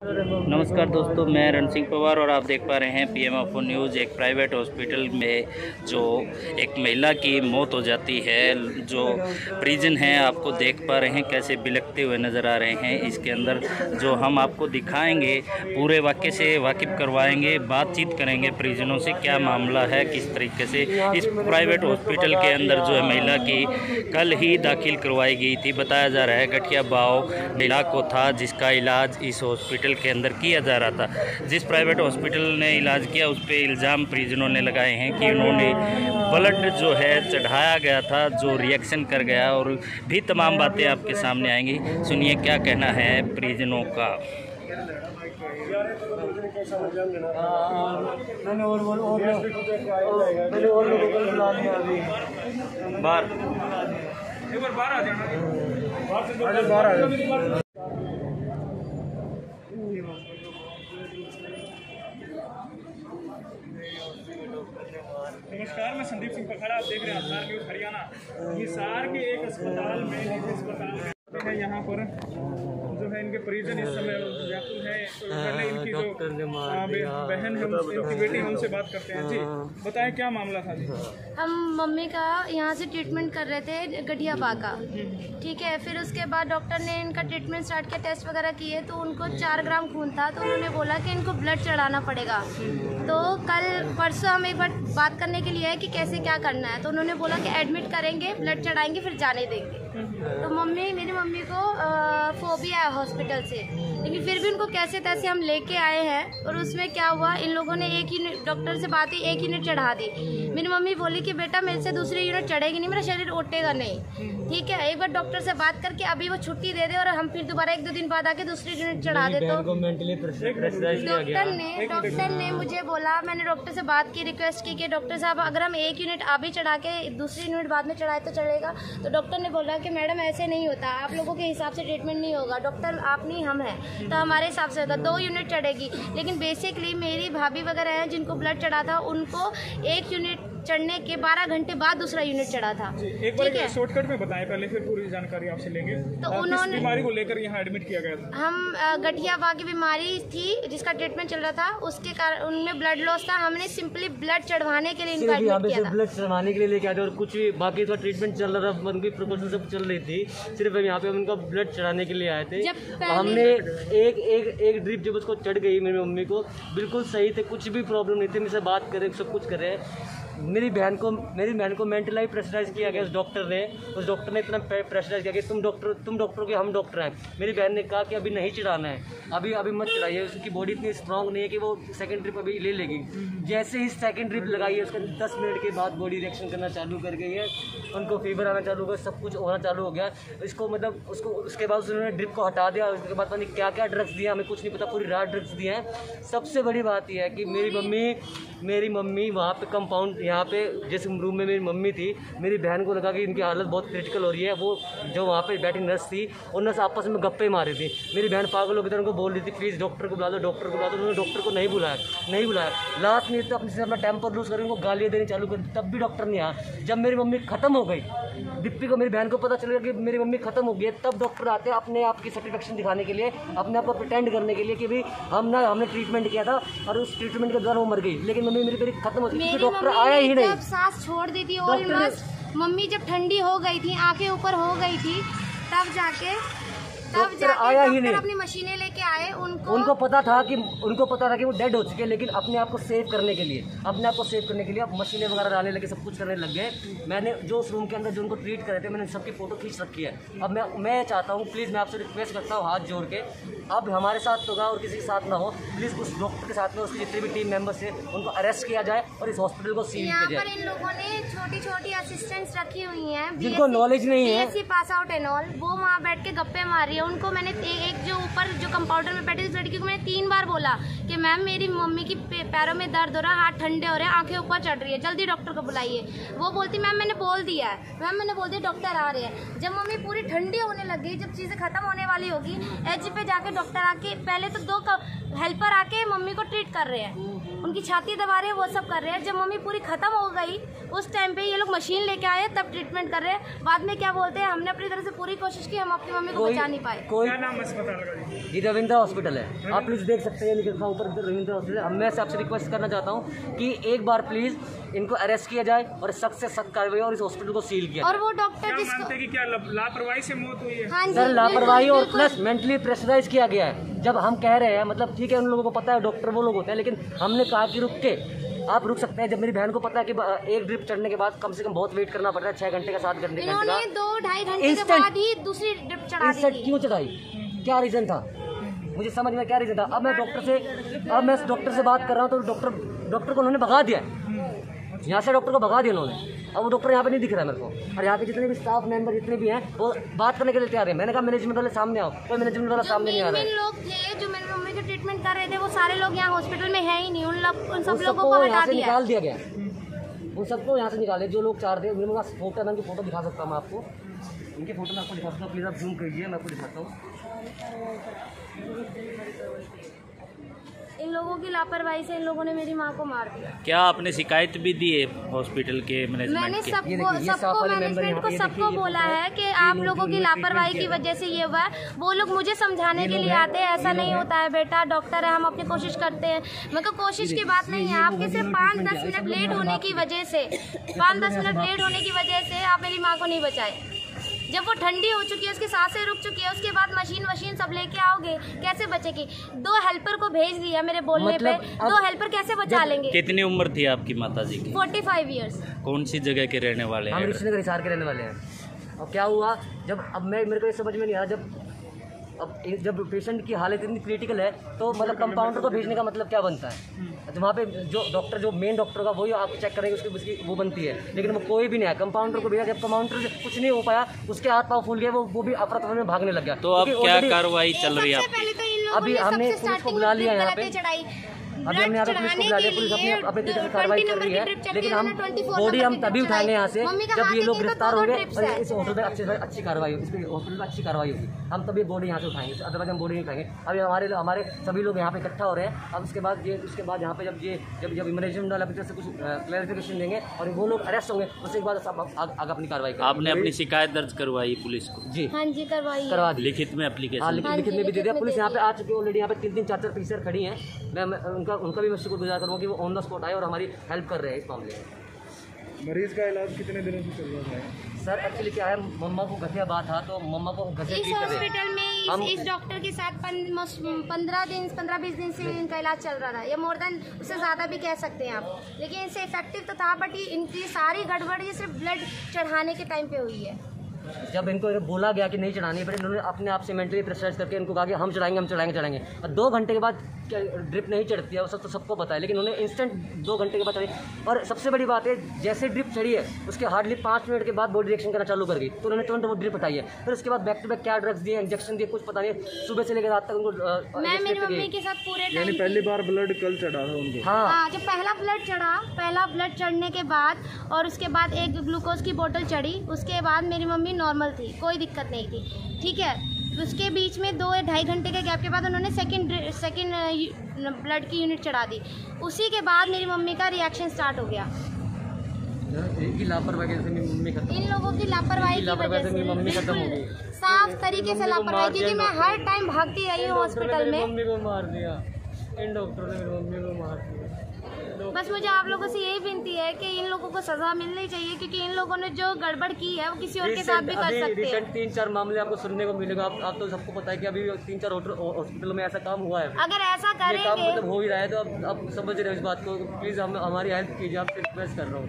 नमस्कार दोस्तों, मैं रण सिंह पवार और आप देख पा रहे हैं PMO न्यूज़। एक प्राइवेट हॉस्पिटल में जो एक महिला की मौत हो जाती है, जो परिजन हैं आपको देख पा रहे हैं कैसे बिलखते हुए नज़र आ रहे हैं। इसके अंदर जो हम आपको दिखाएंगे, पूरे वाक़े से वाकिफ़ करवाएंगे, बातचीत करेंगे परिजनों से, क्या मामला है, किस तरीके से इस प्राइवेट हॉस्पिटल के अंदर जो है महिला की कल ही दाखिल करवाई गई थी। बताया जा रहा है गठिया बाव महिला को था, जिसका इलाज इस हॉस्पिटल के अंदर किया जा रहा था। जिस प्राइवेट हॉस्पिटल ने इलाज किया उस पर इल्ज़ाम परिजनों ने लगाए हैं कि उन्होंने ब्लड जो है चढ़ाया गया था, जो रिएक्शन कर गया, और भी तमाम बातें आपके सामने आएंगी। सुनिए क्या कहना है परिजनों का। मैंने और लोगों को बुला लिया अभी बाहर एक बार बाहर आ जाना। नमस्कार, मैं संदीप सिंह पखाड़ा, आप देख रहे हैं हिसार न्यूज़ हरियाणा। हिसार के एक अस्पताल में अस्पताल है, यहाँ पर जो है इनके परिजन इस समय व्याकुल है। तो पहले इनकी जो बहन है, इनकी बेटी है, उनसे बात करते हैं। जी बताएं क्या मामला था। जी हम मम्मी का यहाँ से ट्रीटमेंट कर रहे थे गठिया बा का, ठीक है। फिर उसके बाद डॉक्टर ने इनका ट्रीटमेंट स्टार्ट किया, टेस्ट वगैरह किए तो उनको 4 ग्राम खून था, तो उन्होंने बोला कि इनको ब्लड चढ़ाना पड़ेगा। तो कल परसों हम एक बार बात करने के लिए है कि कैसे क्या करना है, तो उन्होंने बोला कि एडमिट करेंगे, ब्लड चढ़ाएंगे, फिर जाने देंगे। तो मेरी मम्मी को फोबिया है हॉस्पिटल से, लेकिन फिर भी उनको कैसे तैसे हम लेके आए हैं। और उसमें क्या हुआ, इन लोगों ने एक यूनिट, डॉक्टर से बात ही, 1 यूनिट चढ़ा दी। मेरी मम्मी बोली कि बेटा मेरे से दूसरी यूनिट चढ़ेगी नहीं, मेरा शरीर उठेगा नहीं, ठीक है। एक बार डॉक्टर से बात करके अभी वो छुट्टी दे दे और हम फिर दोबारा 1-2 दिन बाद आके दूसरी यूनिट चढ़ा दे। तो डॉक्टर ने मुझे बोला, मैंने डॉक्टर से बात की, रिक्वेस्ट की कि डॉक्टर साहब अगर हम 1 यूनिट अभी चढ़ा के दूसरी यूनिट बाद में चढ़ाए तो चलेगा। तो डॉक्टर ने बोला कि मैडम ऐसे नहीं होता, आप लोगों के हिसाब से ट्रीटमेंट नहीं होगा, डॉक्टर आप नहीं हम हैं, तो हमारे हिसाब से होगा 2 यूनिट चढ़ेगी। लेकिन बेसिकली मेरी भाभी वगैरह हैं जिनको ब्लड चढ़ा था, उनको 1 यूनिट चढ़ने के 12 घंटे बाद दूसरा यूनिट चढ़ा था। एक बार शॉर्टकट में बताएं पहले, फिर पूरी जानकारी आपसे लेंगे। तो उन्होंने बीमारी को लेकर यहाँ एडमिट किया गया था। हम गठिया बा की बीमारी थी जिसका ट्रीटमेंट चल रहा था, उसके कारण उनमें ब्लड लॉस था। हमने सिंपली ब्लड चढ़वाने के लिए इनका एडमिट किया था, ब्लड चढ़वाने के लिए लेके आए थे, और कुछ भी बाकी तो ट्रीटमेंट चल रहा था, उनकी प्रिकॉशन सब चल रही थी, सिर्फ यहाँ पे उनका ब्लड चढ़ाने के लिए आए थे। हमने एक ड्रिप जब उसको चढ़ गई मेरी मम्मी को, बिल्कुल सही थे, कुछ भी प्रॉब्लम नहीं थी, मुझसे बात करें, सब कुछ करे। मेरी बहन को मेंटली प्रेशराइज किया गया उस डॉक्टर ने इतना प्रेशराइज किया कि तुम डॉक्टर के हम डॉक्टर हैं। मेरी बहन ने कहा कि अभी नहीं चढ़ाना है, अभी मत चढ़ाइए, उसकी बॉडी इतनी स्ट्रांग नहीं है कि वो सेकंड ट्रिप अभी ले लेगी। जैसे ही सेकंड ट्रिप लगाई है, उसके 10 मिनट के बाद बॉडी रिएक्शन करना चालू कर गई है, उनको फीवर आना चालू हो गया, सब कुछ होना चालू हो गया। इसको मतलब उसके बाद उन्होंने ड्रिप को हटा दिया, उसके बाद पता नहीं क्या क्या ड्रग्स दिया, हमें कुछ नहीं पता, पूरी रात ड्रग्स दिए हैं। सबसे बड़ी बात यह है कि मेरी मम्मी वहाँ पे कंपाउंड, यहाँ पे जिस रूम में मेरी मम्मी थी, मेरी बहन को लगा कि इनकी हालत बहुत क्रिटिकल हो रही है। वो जो वहाँ पे बैठी नर्स थी, और नर्स आपस में गप्पे मारी थी। मेरी बहन पागल हो गई, उनको बोल रही थी प्लीज़ डॉक्टर को बुला दो, उन्होंने डॉक्टर को नहीं बुलाया। लास्ट में तो अपना टेम्पर लूज कर उनको गालियाँ देनी चालू कर दी, तब भी डॉक्टर नहीं आया। जब मेरी मम्मी खत्म हो गई, दिप्पी को, मेरी बहन को पता चलेगा कि मेरी मम्मी खत्म हो गई, तब डॉक्टर आते हैं अपने आप की सेटिस्फेक्शन दिखाने के लिए, अपने आप को प्रिटेंड करने के लिए कि भाई हमने ट्रीटमेंट किया था और उस ट्रीटमेंट के दौरान वो मर गई। लेकिन मम्मी मेरी खत्म हो गई, डॉक्टर आया ही नहीं। सांस छोड़ दी थी ऑलमोस्ट, मम्मी जब ठंडी हो गई थी, आंखें ऊपर हो गई थी, तब जाके आया ही नहीं। अपनी मशीनें लेके आए। उनको पता था कि वो डेड हो चुके हैं, लेकिन अपने आप को सेव करने के लिए अब मशीनें वगैरह डालने लगे, सब कुछ करने लग गए। मैंने जो उस रूम के अंदर जो उनको ट्रीट करे थे, मैंने सबकी फ़ोटो खींच रखी है। अब मैं चाहता हूँ, प्लीज़ मैं आपसे रिक्वेस्ट करता हूँ हाथ जोड़ के, अब हमारे साथ होगा और किसी के साथ ना हो, प्लीज़ उस डॉक्टर के साथ में उसकी जितने भी टीम मेंबर्स हैं उनको अरेस्ट किया जाए और इस हॉस्पिटल को सील किया जाए। इन लोगों ने छोटी असिस्टेंट्स रखी हुई हैं जिनको नॉलेज नहीं है, BSc pass out and all, वो वहाँ बैठ के गप्पे मार रही है। उनको मैंने एक जो ऊपर जो कंपाउंडर में बैठी उस लड़की को मैंने 3 बार बोला कि मैम मेरी मम्मी की पैरों में दर्द हो रहा है, हाथ ठंडे हो रहे हैं, आंखें ऊपर चढ़ रही है, जल्दी डॉक्टर को बुलाइए। वो बोलती मैम मैंने बोल दिया है, डॉक्टर आ रहे हैं। जब मम्मी पूरी ठंडी होने लग गई, जब चीज़ें खत्म होने वाली होगी, एज पे जाके डॉक्टर आके पहले तो हेल्पर आके मम्मी को ट्रीट कर रहे हैं, उनकी छाती दबा रहे हैं, वो सब कर रहे हैं। जब मम्मी पूरी खत्म हो गई उस टाइम पे ये लोग मशीन लेके आए, तब ट्रीटमेंट कर रहे हैं। बाद में क्या बोलते हैं, हमने अपनी तरफ से पूरी कोशिश की, हम अपनी मम्मी को बचा नहीं पाए। क्या नाम अस्पताल का? ये रविंद्र हॉस्पिटल है, आप प्लीज़ देख सकते हैं लिखा ऊपर रविंद्र हॉस्पिटल। मैं आपसे रिक्वेस्ट करना चाहता हूँ कि एक बार प्लीज़ इनको अरेस्ट किया जाए और सख्त से सख्त कार्रवाई और इस हॉस्पिटल को सील किया। और वो डॉक्टर क्या जिसको मानते हैं कि क्या लापरवाही से मौत हुई है? हाँ जी, सर लापरवाही और बिल्कुल। प्लस मेंटली प्रेशराइज किया गया है। जब हम कह रहे हैं मतलब ठीक है उन लोगों को पता है डॉक्टर वो लोग होते हैं, लेकिन हमने कहा कि रुक के आप रुक सकते हैं। जब मेरी बहन को पता है कि एक ड्रिप चढ़ने के बाद कम से कम बहुत वेट करना पड़ रहा है, 6 घंटे का 7 घंटे का। इन्होंने 2-2.5 घंटे के Instant- बाद ही दूसरी ड्रिप चढ़ा दी इंस्टेंट थी। क्यों चढ़ाई, क्या रीज़न था, मुझे समझ में क्या रीज़न था। अब मैं डॉक्टर से बात कर रहा हूँ तो डॉक्टर को उन्होंने भगा दिया, यहाँ से डॉक्टर को भगा दिया उन्होंने। अब वो डॉक्टर यहाँ पे नहीं दिख रहा है मेरे को, और यहाँ के जितने भी स्टाफ मेंबर जितने भी हैं वो बात करने के लिए तैयार है। मैंने कहा मैनेजमेंट वाले सामने आओ, कोई मैनेजमेंट वाला सामने नहीं आ रहा है। लोग थे जो मेरी मम्मी के ट्रीटमेंट कर रहे थे, वो सारे लोग यहाँ हॉस्पिटल में है ही नहीं। उन सब लोगों को हटा यहाँ से दिया। निकाल दिया गया, उन सबको यहाँ से निकाले जो लोग चाह रहे थे। मेरे पास फोटो है, मैं उनकी फोटो दिखा सकता हूँ आपको, इनकी फोटो मैं आपको दिखा सकता हूँ। प्लीज़ आप जूम कीजिए, मैं आपको दिखाता हूँ। इन लोगों की लापरवाही से इन लोगों ने मेरी माँ को मार दिया। क्या आपने शिकायत भी दी है हॉस्पिटल के मैंने मैनेजमेंट के? ये देखिए, ये स्टाफ सबको वाले मेंबर मैनेजमेंट यहाँ को पे, ये सबको देखिए, ये बोला फोटो है कि ये आप लोग लोगों जो की लोग लापरवाही ट्रीटमेंट की किया वजह से ये हुआ है। वो लोग मुझे समझाने के लिए आते हैं, ऐसा नहीं होता है बेटा, डॉक्टर है, हम अपनी कोशिश करते हैं। मैं को कोशिश की बात नहीं है, आपके सिर्फ 5-10 मिनट लेट होने की वजह से 5-10 मिनट लेट होने की वजह से आप मेरी माँ को नहीं बचाए। जब वो ठंडी हो चुकी है, उसकी सांसें रुक चुकी है, उसके बाद मशीन सब लेके आओगे, कैसे बचेगी? 2 हेल्पर को भेज दिया मेरे बोलने पे, 2 हेल्पर कैसे बचा लेंगे? कितनी उम्र थी आपकी माता जी की? 45 ईयर्स। कौन सी जगह के रहने वाले हम हैं? ऋषिनगर हिसार के रहने वाले हैं। और क्या हुआ जब अब मेरे को ये समझ में नहीं आया, जब पेशेंट की हालत इतनी क्रिटिकल है तो मतलब कंपाउंडर को भेजने का मतलब क्या बनता है? तो वहाँ पे जो डॉक्टर जो मेन डॉक्टर का वही आप चेक करेंगे, उसकी वो बनती है, लेकिन वो कोई भी नहीं है। कंपाउंडर को भेजा, जब कंपाउंडर कुछ नहीं हो पाया, उसके हाथ पाँव फूल गए, वो भी अफरा तफरी में भागने लग गया। तो अब क्या कार्रवाई चल रही है आपकी? पहले तो इन लोगों अभी ने हमने सबसे पुलिस को स्टार्टिंग बुला लिया में यहाँ गलती पे। चढ़ाई। अभी हमने यहाँ पे पुलिस को बुला लिया, पुलिस अपने तरीके से कार्रवाई कर रही है, लेकिन हम बॉडी हम तभी उठाएंगे यहाँ से जब ये लोग गिरफ्तार होंगे और इस हॉस्पिटल में अच्छी कार्रवाई होगी, इस हॉस्पिटल में अच्छी कार्रवाई होगी, हम तभी बॉडी यहाँ से उठाएंगे, अदरवाइज हम बॉडी नहीं उठाएंगे। अभी हमारे सभी लोग यहाँ पे इकट्ठा हो रहे हैं। अब उसके बाद यहाँ पे जब मैनेजमेंट वाला से कुछ क्लैरिफिकेशन देंगे और वो लोग अरेस्ट होंगे, उसके बाद आगे अपनी कार्रवाई करेंगे। आपने अपनी शिकायत दर्ज करवाई पुलिस को? जी हाँ जी, करवा दी, लिखित में हाँ एप्लीकेशन? लिखित में भी दे दिया। पुलिस यहाँ पे आ चुकी है ऑलरेडी, यहाँ पे 3-3 4-4 टीचर खड़ी हैं। मैं उनका भी मैं शुक्रगुजार करूँगा कि वो ऑन द स्पॉट आए और हमारी हेल्प कर रहे हैं इस मामले में। मरीज का इलाज कितने दिनों से चल रहा है? सर एक्चुअली क्या है, मम्मा को गठिया बात था तो मम्मा को गठिया इस ट्रीट कर रहे हॉस्पिटल में इस डॉक्टर के साथ 15-20 दिन से इनका इलाज चल रहा था, या मोर देन उससे ज़्यादा भी कह सकते हैं आप। लेकिन इससे इफेक्टिव तो था, बट इनकी सारी गड़बड़ ये सिर्फ ब्लड चढ़ाने के टाइम पे हुई है। जब इनको बोला गया कि नहीं चढ़ानी पड़े, इन्होंने अपने आप से मेंटली प्रेशराइज करके इनको कहा कि हम चढ़ाएंगे। और 2 घंटे के बाद ड्रिप नहीं चढ़ती है, वो सब तो सबको पता है, लेकिन उन्होंने इंस्टेंट 2 घंटे के बाद चढ़ी। और सबसे बड़ी बात है, जैसे ड्रिप चढ़ी है उसके हार्डली 5 मिनट के बाद बॉडी रिएक्शन करना चालू कर गई, तो उन्होंने तुरंत वो ड्रिप हटाई है। फिर उसके बाद बैक टू बैक क्या ड्रग्स दिए, इंजेक्शन दिए, कुछ पता नहीं, सुबह से लेकर रात तक उनको। मैं मेरी मम्मी के साथ पूरे यानी पहली बार ब्लड कल चढ़ा था उनको? हाँ, जब पहला ब्लड चढ़ने के बाद और उसके बाद एक ग्लूकोज की बोतल चढ़ी, उसके बाद मेरी मम्मी नॉर्मल थी, कोई दिक्कत नहीं थी, ठीक है। उसके बीच में 2-2.5 घंटे के गैप के बाद उन्होंने सेकंड ब्लड की यूनिट चढ़ा दी। उसी के बाद मेरी मम्मी का रिएक्शन स्टार्ट हो गया। इनकी लापरवाही से मेरी मम्मी खत्म, इन लोगों की लापरवाही की वजह से मेरी मम्मी खत्म हो गई। साफ तरीके से लापरवाही, क्योंकि मैं हर टाइम भागती रही हूँ हॉस्पिटल में। मम्मी को मार दिया, इन डॉक्टर ने मेरी मम्मी को मार दिया। बस मुझे आप लोगों से यही विनती है कि इन लोगों को सजा मिलनी चाहिए, क्योंकि इन लोगों ने जो गड़बड़ की है वो किसी और के साथ भी कर सकते हैं। 3-4 मामले आपको सुनने को मिलेगा। आप तो सबको पता है कि अभी 3-4 हॉस्पिटलों में ऐसा काम हुआ है। अगर ऐसा ये काम करेंगे, मतलब हो ही रहा है, तो आप समझ रहे हो इस बात को। प्लीज़ हमारी हेल्प कीजिए, आपसे रिक्वेस्ट कर रहा हूँ।